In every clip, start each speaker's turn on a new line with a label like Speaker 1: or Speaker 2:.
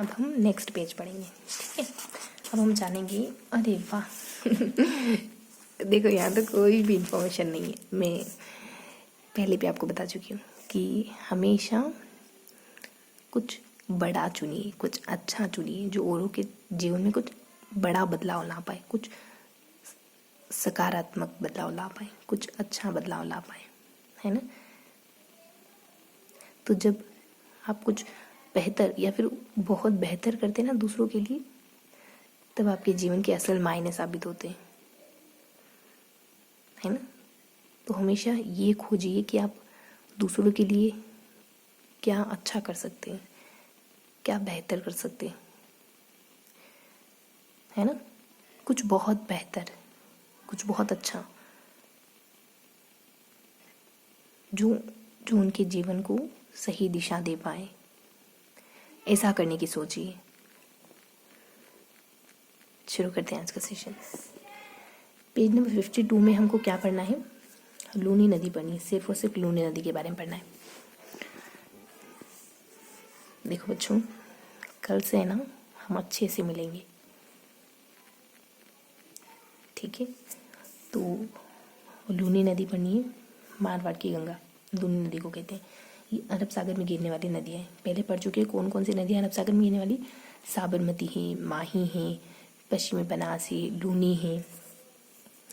Speaker 1: अब हम next page पढ़ेंगे, ठीक है। अब हम जानेंगे, अरे वाह देखो यहाँ तो कोई भी इंफॉर्मेशन नहीं है, मैं पहले भी आपको बता चुकी हूँ कि हमेशा कुछ बड़ा चुनिए, कुछ अच्छा चुनिए, जो औरों के जीवन में कुछ बड़ा बदलाव ला पाए, कुछ सकारात्मक बदलाव ला पाए, कुछ अच्छा बदलाव ला पाए, है ना। तो जब आप कुछ बेहतर या फिर बहुत बेहतर करते हैं ना दूसरों के लिए, तब आपके जीवन के असल मायने साबित होते हैं, है ना। तो हमेशा ये खोजिए कि आप दूसरों के लिए क्या अच्छा कर सकते हैं, क्या बेहतर कर सकते हैं, है ना। कुछ बहुत बेहतर, कुछ बहुत अच्छा, जो जो उनके जीवन को सही दिशा दे पाए, ऐसा करने की सोचिए। शुरू करते हैं आज का सेशन। पेज नंबर 52 में हमको क्या पढ़ना है, लूनी नदी पढ़नी है, सिर्फ और सिर्फ लूनी नदी के बारे में पढ़ना है। देखो बच्चों, कल से है ना हम अच्छे से मिलेंगे, ठीक है। तो लूनी नदी पढ़नी है, मारवाड़ की गंगा लूनी नदी को कहते हैं। ये अरब सागर में गिरने वाली नदियाँ हैं, पहले पढ़ चुके हैं कौन कौन सी नदियाँ अरब सागर में गिरने वाली। साबरमती है, माही है, पश्चिमी बनास है, लूनी है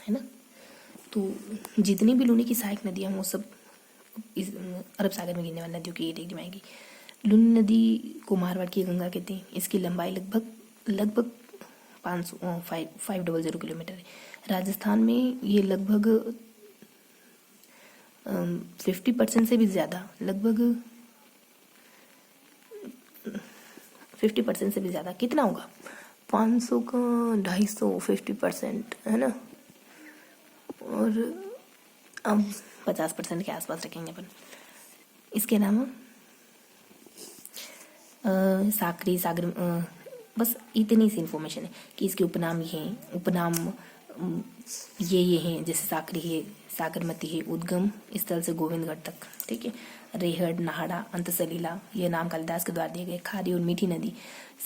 Speaker 1: ना। तो जितनी भी लूनी की सहायक नदियाँ वो सब इस अरब सागर में गिरने वाली नदियों की कैटेगरी में आएगी। लूनी नदी को मारवाड़ की गंगा कहते हैं। इसकी लंबाई लगभग 500 किलोमीटर है। राजस्थान में ये लगभग 50% से भी ज़्यादा, लगभग 50% से भी ज़्यादा, कितना होगा 500 का 250, 50%, है ना। और अब 50% के आसपास रखेंगे अपन। इसके अलावा साकरी सागर, बस इतनी सी इन्फॉर्मेशन है कि इसके उपनाम ये हैं, उपनाम ये हैं, जैसे साकरी है, सागरमती है, उद्गम स्थल से गोविंदगढ़ तक, ठीक है। रेहड़, नाहड़ा, अंतसलीला, ये नाम कालिदास के द्वारा दिए गए। खारी और मीठी नदी,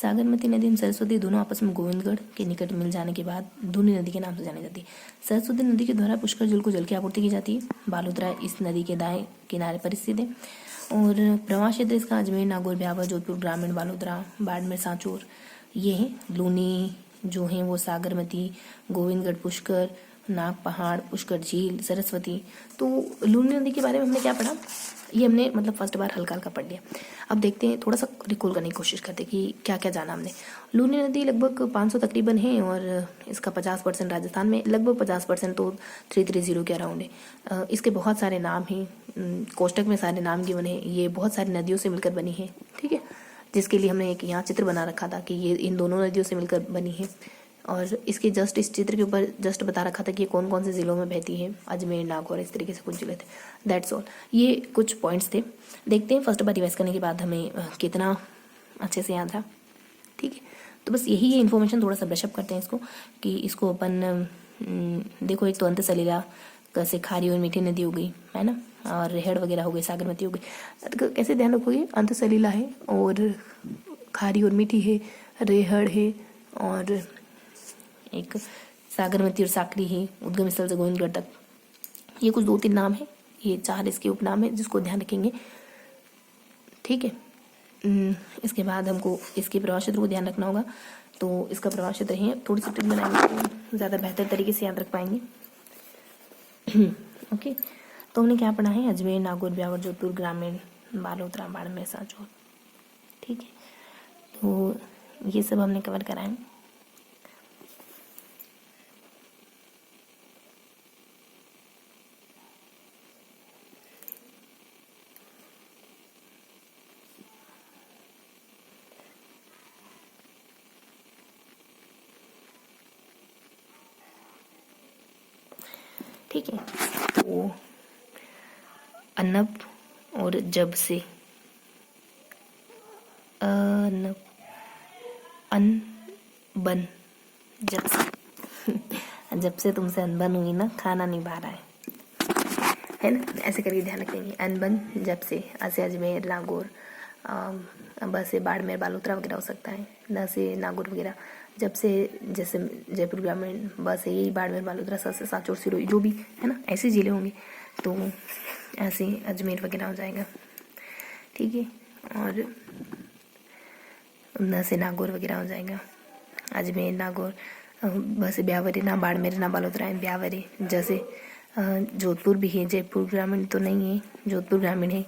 Speaker 1: सागरमती नदी और सरस्वती दोनों आपस में गोविंदगढ़ के निकट मिल जाने के बाद दूनी नदी के नाम से जानी जाती है। सरस्वती नदी के द्वारा पुष्कर जल को जल की आपूर्ति की जाती है। बालोतरा इस नदी के दाएं किनारे पर स्थित है और प्रवाह क्षेत्र इसका अजमेर, नागौर, ब्यावर, जोधपुर, ग्रामीण, बालोतरा, बाड़मेर, सांचौर, ये हैं। लूनी जो हैं वो सागरमती, गोविंदगढ़, पुष्कर, नाग पहाड़, पुष्कर झील, सरस्वती। तो लूनी नदी के बारे में हमने क्या पढ़ा, ये हमने मतलब फर्स्ट बार हल्का हल्का पढ़ लिया। अब देखते हैं, थोड़ा सा रिकॉल करने की कोशिश करते हैं कि क्या क्या जाना हमने। लूनी नदी लगभग 500 तकरीबन है और इसका 50% राजस्थान में, लगभग 50% तो 330 के अराउंड है। इसके बहुत सारे नाम हैं, कोष्टक में सारे नाम गिवन है। ये बहुत सारी नदियों से मिलकर बनी है, ठीक है, जिसके लिए हमने एक यहाँ चित्र बना रखा था कि ये इन दोनों नदियों से मिलकर बनी है। और इसके जस्ट इस चित्र के ऊपर जस्ट बता रखा था कि ये कौन कौन से ज़िलों में बहती है, अजमेर, नागौर, इस तरीके से कुछ जिले थे। दैट्स ऑल, ये कुछ पॉइंट्स थे। देखते हैं फर्स्ट बार रिवाइज करने के बाद हमें कितना अच्छे से याद था, ठीक है। तो बस यही है इन्फॉर्मेशन, थोड़ा सा ब्रशअप करते हैं इसको कि इसको अपन देखो, एक तो अंत सलीला कैसे, खारी और मीठी नदी हो गई, है ना, और रेहड़ वगैरह हो गई, सागरमती हो गई। तो कैसे ध्यान रखोगे, अंत सलीला है और खारी और मीठी है, रेहड़ है और एक सागरमती और साकरी है, उद्गम स्थल से गोविंदगढ़ तक। ये कुछ 2-3 नाम है, ये 4 इसके उपनाम है जिसको ध्यान रखेंगे, ठीक है। इसके बाद हमको इसके प्रवाह क्षेत्र को ध्यान रखना होगा। तो इसका प्रवाह क्षेत्र है, थोड़ी सी ट्रिक बनाएंगे तो ज़्यादा बेहतर तरीके से याद रख पाएंगे। ओके, तो हमने क्या पढ़ा है, अजमेर, नागौर, ब्यावर, जोधपुर, ग्रामीण, बालोतरा, बाड़मेर, सांचौर, ठीक है। तो ये सब हमने कवर करा है। ठीक है, तो अनब और जब से, अनब, अन बन, जब से जब से तुमसे अनबन हुई ना, खाना नहीं भा रहा है ना, ऐसे करके ध्यान रखेंगे। अनबन, जब से, ऐसे अजमेर, नागौर, ब से बाड़मेर बालोतरा वगैरह हो सकता है, न से नागौर वगैरह, जब से जैसे जयपुर ग्रामीण, ब से यही बाड़मेर बालोतरा, स से सांचौर सिरोही, जो भी है ना ऐसे ज़िले होंगे तो ऐसे अजमेर वगैरह हो जाएगा, ठीक है। और न से नागौर वगैरह हो जाएगा, अजमेर नागौर। ब से ब्यावर है, ना बाड़मेर ना बालोतरा है, ब्यावर है। जैसे जोधपुर भी है, जयपुर ग्रामीण तो नहीं है, जोधपुर ग्रामीण है,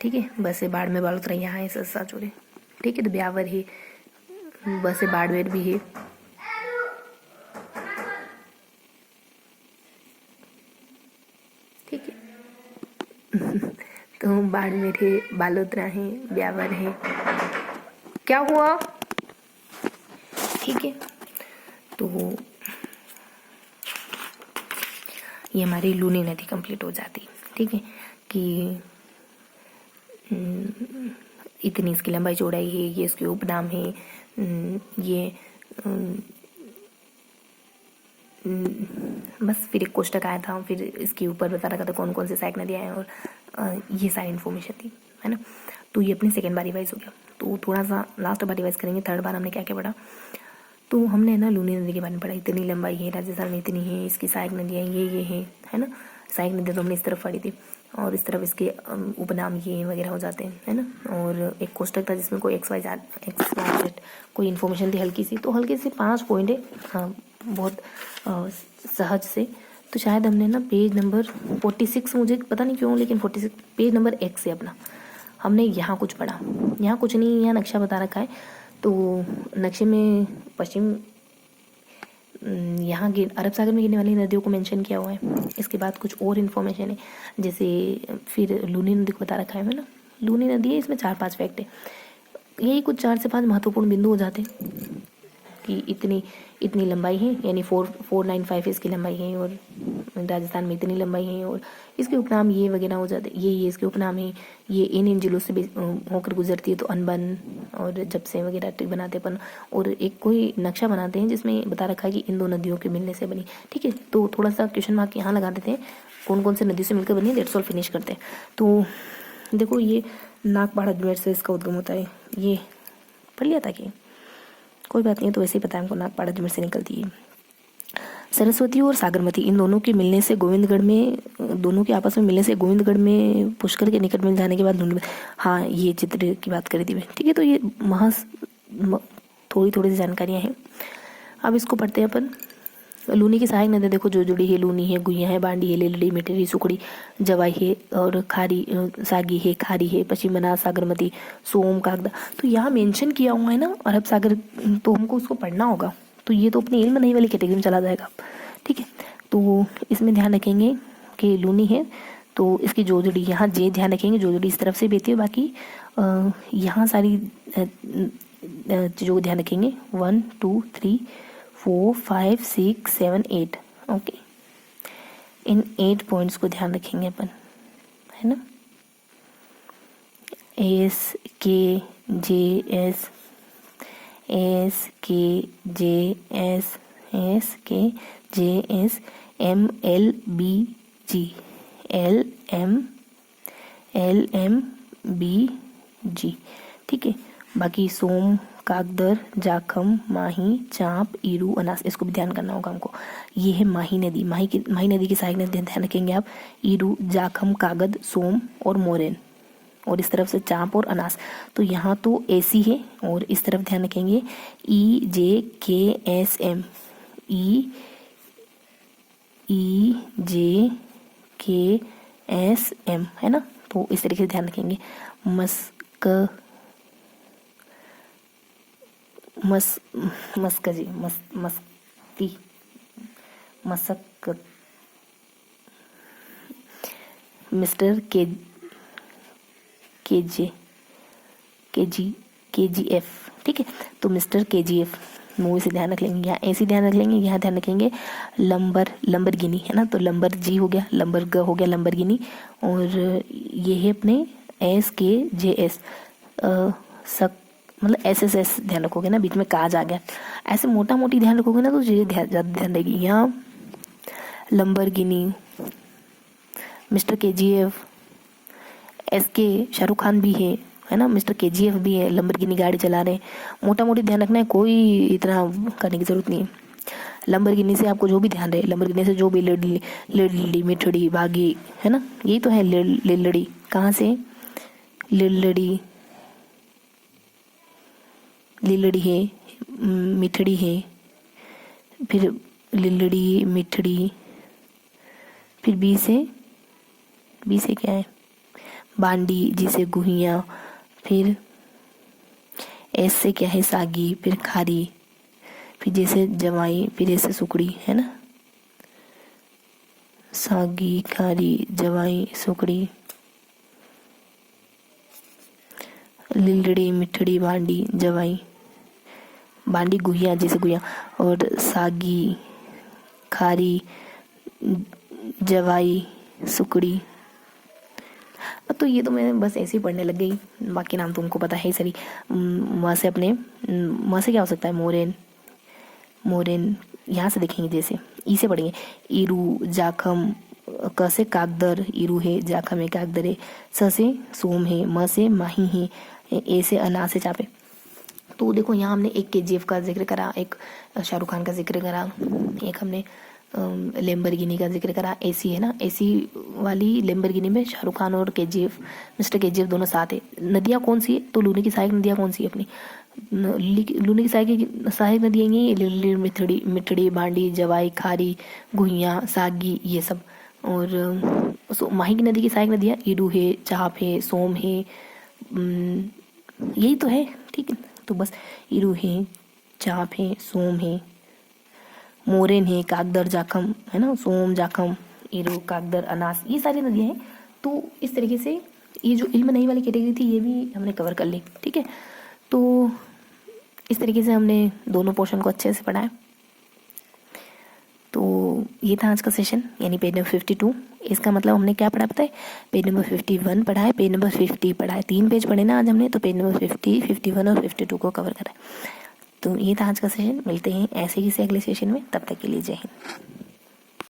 Speaker 1: ठीक है। ब से बाड़मेर बालोतरा यहाँ है, सांचौर है, ठीक है। तो ब्यावर है, ब से बाड़मेर भी है, ठीक है। तो बाड़मेर है, बालोतरा है, ब्यावर है। क्या हुआ, ठीक है। तो ये हमारी लूनी नदी कंप्लीट हो जाती, ठीक है, कि इतनी इसकी लंबाई चौड़ाई है, ये इसके उपनाम है, ये बस फिर एक कोष्टक आया था, फिर इसके ऊपर बता रखा था कौन कौन से सहायक नदियाँ हैं, और ये सारी इन्फॉर्मेशन थी, है ना। तो ये अपनी सेकेंड बार रिवाइज हो गया। तो थोड़ा सा लास्ट बार रिवाइज करेंगे, थर्ड बार हमने क्या क्या पढ़ा। तो हमने ना लूनी नदी के बारे में पढ़ा, इतनी लंबाई है, राजस्थान में इतनी है, इसकी सहायक नदियाँ ये है ना। सहायक नदियाँ तो हमने इस तरफ पढ़ी थी, और इस तरफ इसके उपनाम ये वगैरह हो जाते हैं, है ना। और एक कोष्टक था जिसमें कोई एक्स वाई जेड कोई इन्फॉर्मेशन थी हल्की सी, तो हल्के से 5 पॉइंट है, हाँ बहुत सहज से। तो शायद हमने ना पेज नंबर 46, मुझे पता नहीं क्यों, लेकिन 46 पेज नंबर 1 से अपना हमने यहाँ कुछ पढ़ा। यहाँ कुछ नहीं, यहाँ नक्शा बता रखा है। तो नक्शे में पश्चिम यहाँ अरब सागर में गिरने वाली नदियों को मेंशन किया हुआ है। इसके बाद कुछ और इन्फॉर्मेशन है, जैसे फिर लूनी नदी को बता रखा है ना। लूनी नदी है, इसमें 4-5 फैक्ट है, यही कुछ 4 से 5 महत्वपूर्ण बिंदु हो जाते हैं कि इतनी लंबाई है, यानी 495 इसकी लंबाई है, और राजस्थान में इतनी लंबाई है, और इसके उपनाम ये वगैरह हो जाते, ये इसके उपनाम है, ये इन जिलों से होकर गुजरती है, तो अनबन और जब से वगैरह ट्रिक बनाते अपन, और एक कोई नक्शा बनाते हैं जिसमें बता रखा है कि इन 2 नदियों के मिलने से बनी, ठीक है। तो थोड़ा सा क्वेश्चन मार्क यहाँ लगा देते हैं, कौन कौन से नदी से मिलकर बनी, डेट्स ऑल फिनिश करते हैं। तो देखो, ये नागपाड़ अजमेर से इसका उद्गम होता है, ये पढ़ लिया था कि कोई बात नहीं, तो वैसे ही पता है हमको, नागपाड़ अजमेर से निकलती है। सरस्वती और सागरमती, इन दोनों के मिलने से गोविंदगढ़ में, दोनों के आपस में मिलने से गोविंदगढ़ में पुष्कर के निकट मिल जाने के बाद हाँ, ये चित्र की बात करी थी मैं, ठीक है। तो ये थोड़ी थोड़ी सी जानकारियाँ हैं। अब इसको पढ़ते हैं अपन। लूनी की सहायक नदियाँ देखो, जो जुड़ी है, लूनी है, गुइया है, बांडी है, लेलड़ी, मेटेरी, सुखड़ी, जवाई है, और खारी, सागी है, खारी है, पश्चिम बनास, सागरमती, सोम, कागदा। तो यहाँ मेंशन किया हुआ है ना अरब सागर, तो हमको उसको पढ़ना होगा। तो ये तो अपनी इल्म नहीं वाली कैटेगरी में चला जाएगा, ठीक है। तो इसमें ध्यान रखेंगे कि लूनी है, तो इसकी जोजड़ी यहाँ जे ध्यान रखेंगे, जोजड़ी इस तरफ से बेहती है, बाकी यहाँ सारी चीज़ों को ध्यान रखेंगे, 1 2 3 4 5 6 7 8, ओके। इन 8 पॉइंट्स को ध्यान रखेंगे अपन, है ना। S K J S, S K J S, S K J S, M L B G, L M B G, ठीक है। बाकी सोम, कागदर, जाखम, माही, चांप, ईरू, अनास, इसको भी ध्यान करना होगा हमको। ये है माही नदी, माही नदी की सहायक नदी ध्यान रखेंगे आप, ईरू, जाखम, कागद, सोम और मोरेन, और इस तरफ से चांप और अनास। तो यहाँ तो ऐसी है, और इस तरफ ध्यान रखेंगे ई जे के एस एम, ई जे के एस एम, है ना। तो इस तरीके से ध्यान रखेंगे। मिस्टर के जी एफ, ठीक है। तो मिस्टर के जी एफ मूवी से ध्यान रख लेंगे, यहाँ ऐसी ध्यान रख लेंगे, यहाँ ध्यान रखेंगे लंबरगिनी, है ना। तो लंबर जी हो गया, लंबर ग हो गया, लंबरगिनी। और ये है अपने एस के जे एस, मतलब एस एस एस ध्यान रखोगे ना, बीच में काज आ गया, ऐसे मोटा मोटी ध्यान रखोगे ना, तो ये ज़्यादा ध्यान रहेगी। यहाँ लंबरगिनी, मिस्टर के जी एफ, एस के शाहरुख खान भी है है ना, मिस्टर केजीएफ भी है, लंबरगिनी गाड़ी चला रहे हैं। मोटा मोटी ध्यान रखना है, कोई इतना करने की जरूरत नहीं है। लंबरगिनी से आपको जो भी ध्यान रहे, लंबरगिनी से जो भी लिल्लड़ी मिठड़ी बागी, है ना, यही तो है लिल्लड़ी। कहाँ से? लिल्लड़ी, लिल्लड़ी है, मिठड़ी है, फिर लिल्लड़ी मिठड़ी, फिर बी से क्या है? बांडी, जिसे गुहिया, फिर एस से क्या है? सागी, फिर खारी, फिर जैसे जवाई, फिर ऐसे सुकड़ी, है ना, सागी खारी जवाई सुकड़ी, लिलड़ी मिठड़ी बांडी जवाई, बांडी गुहिया, जैसे गुहिया, और सागी खारी जवाई सुकड़ी। तो ये तो मैं बस ऐसे ही पढ़ने लग गई, बाकी नाम तुमको पता है सरी। वहाँ से अपने वहाँ से क्या हो सकता है? मोरेन, मोरेन यहाँ से देखेंगे, जैसे ई से पढ़ेंगे, ईरू जाखम, क से कागदर, ईरू है, जाखम है, कागदर है, स से सोम है, म से माही है, ए से अनाज से चापे। तो देखो यहाँ हमने एक केजीएफ का जिक्र करा, एक शाहरुख खान का जिक्र करा, एक हमने लैम्बोर्गिनी का जिक्र करा। एसी है ना, एसी वाली लैम्बोर्गिनी में शाहरुख खान और केजीएफ, मिस्टर केजीएफ दोनों साथ है। नदियाँ कौन सी है? तो लूनी की सहायक नदियाँ कौन सी है अपनी? लूनी की सहायक नदियाँ ये लिल्ली मिठड़ी, मिठड़ी बांडी जवाई खारी गुहिया सागी, ये सब। और माही की नदी की सहायक नदियाँ ईडू है, चाप है, सोम है, यही तो है, ठीक है। तो बस ईरू है, चाप है, सोम है, मोरेन है, कागदर जाखम, है ना, सोम जाखम ईरू कागदर अनास, ये सारी नदियाँ हैं। तो इस तरीके से ये जो इल्म नई वाली कैटेगरी थी ये भी हमने कवर कर ली, ठीक है। तो इस तरीके से हमने दोनों पोर्शन को अच्छे से पढ़ा है। तो ये था आज का सेशन, यानी पेज नंबर 52। इसका मतलब हमने क्या पढ़ा पता है? पेज नंबर 51 पढ़ा है, पेज नंबर 50 पढ़ा है। 3 पेज पढ़े ना आज हमने, तो पेज नंबर 50, 51 और 52 को कवर करा है। तो ये था आज का सेशन। मिलते हैं ऐसे ही से अगले सेशन में, तब तक के लिए जय हिंद।